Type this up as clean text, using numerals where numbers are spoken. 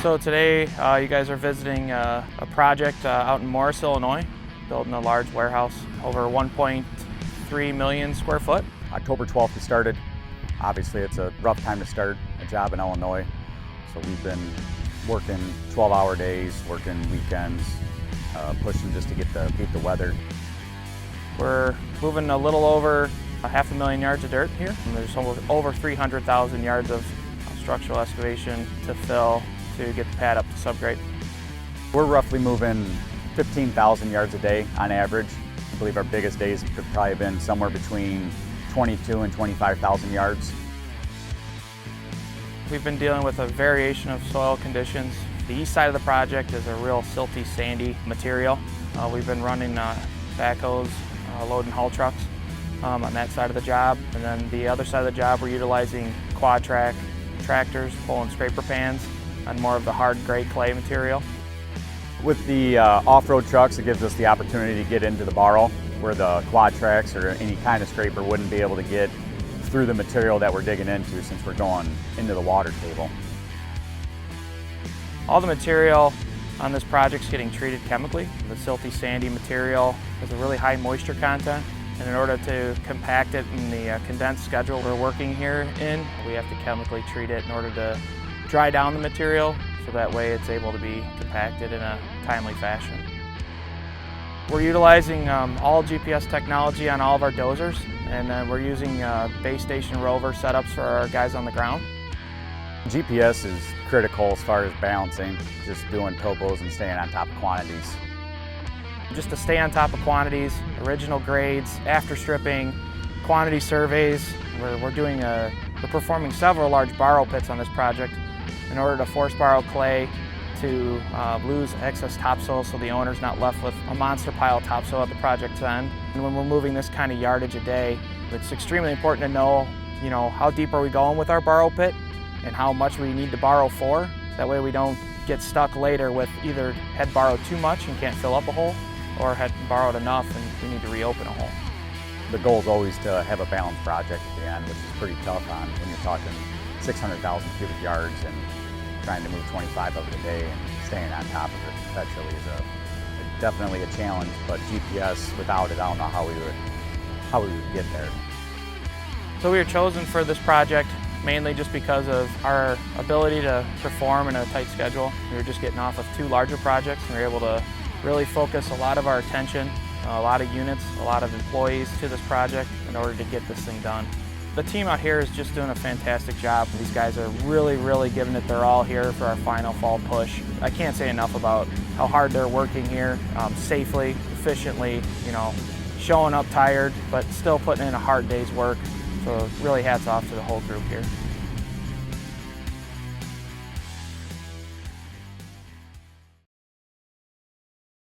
So today you guys are visiting a project out in Morris, Illinois, building a large warehouse over 1.3 million square foot. October 12th it started. Obviously it's a rough time to start a job in Illinois. So we've been working 12-hour days, working weekends, pushing just to beat the weather. We're moving a little over 500,000 yards of dirt here. And there's over 300,000 yards of structural excavation to fill to get the pad up to subgrade. We're roughly moving 15,000 yards a day on average. I believe our biggest days have probably been somewhere between 22 and 25,000 yards. We've been dealing with a variation of soil conditions. The east side of the project is a real silty, sandy material. We've been running backhoes, loading haul trucks on that side of the job. And then the other side of the job, we're utilizing quad track tractors, pulling scraper pans on more of the hard gray clay material. With the off-road trucks, it gives us the opportunity to get into the barrel where the quad tracks or any kind of scraper wouldn't be able to get through the material that we're digging into since we're going into the water table. All the material on this project is getting treated chemically. The silty, sandy material has a really high moisture content, and in order to compact it in the condensed schedule we're working here in, we have to chemically treat it in order to dry down the material so that way it's able to be compacted in a timely fashion. We're utilizing all GPS technology on all of our dozers, and then we're using base station rover setups for our guys on the ground. GPS is critical as far as balancing, just doing topos and staying on top of quantities. Just to stay on top of quantities, original grades, after stripping, quantity surveys. We're performing several large borrow pits on this project in order to force borrow clay to lose excess topsoil so the owner's not left with a monster pile of topsoil at the project's end. And when we're moving this kind of yardage a day, it's extremely important to know, how deep are we going with our borrow pit and how much we need to borrow for. That way we don't get stuck later with either had borrowed too much and can't fill up a hole, or had borrowed enough and we need to reopen a hole. The goal is always to have a balanced project at the end, which is pretty tough when you're talking 600,000 cubic yards and trying to move 25 of it a day and staying on top of it perpetually is definitely a challenge, but GPS, without it, I don't know how we would get there. So we were chosen for this project mainly just because of our ability to perform in a tight schedule. We were just getting off of two larger projects and we were able to really focus a lot of our attention, a lot of units, a lot of employees to this project in order to get this thing done. The team out here is just doing a fantastic job. These guys are really giving it their all here for our final fall push. I can't say enough about how hard they're working here, safely, efficiently, showing up tired, but still putting in a hard day's work. So really hats off to the whole group here.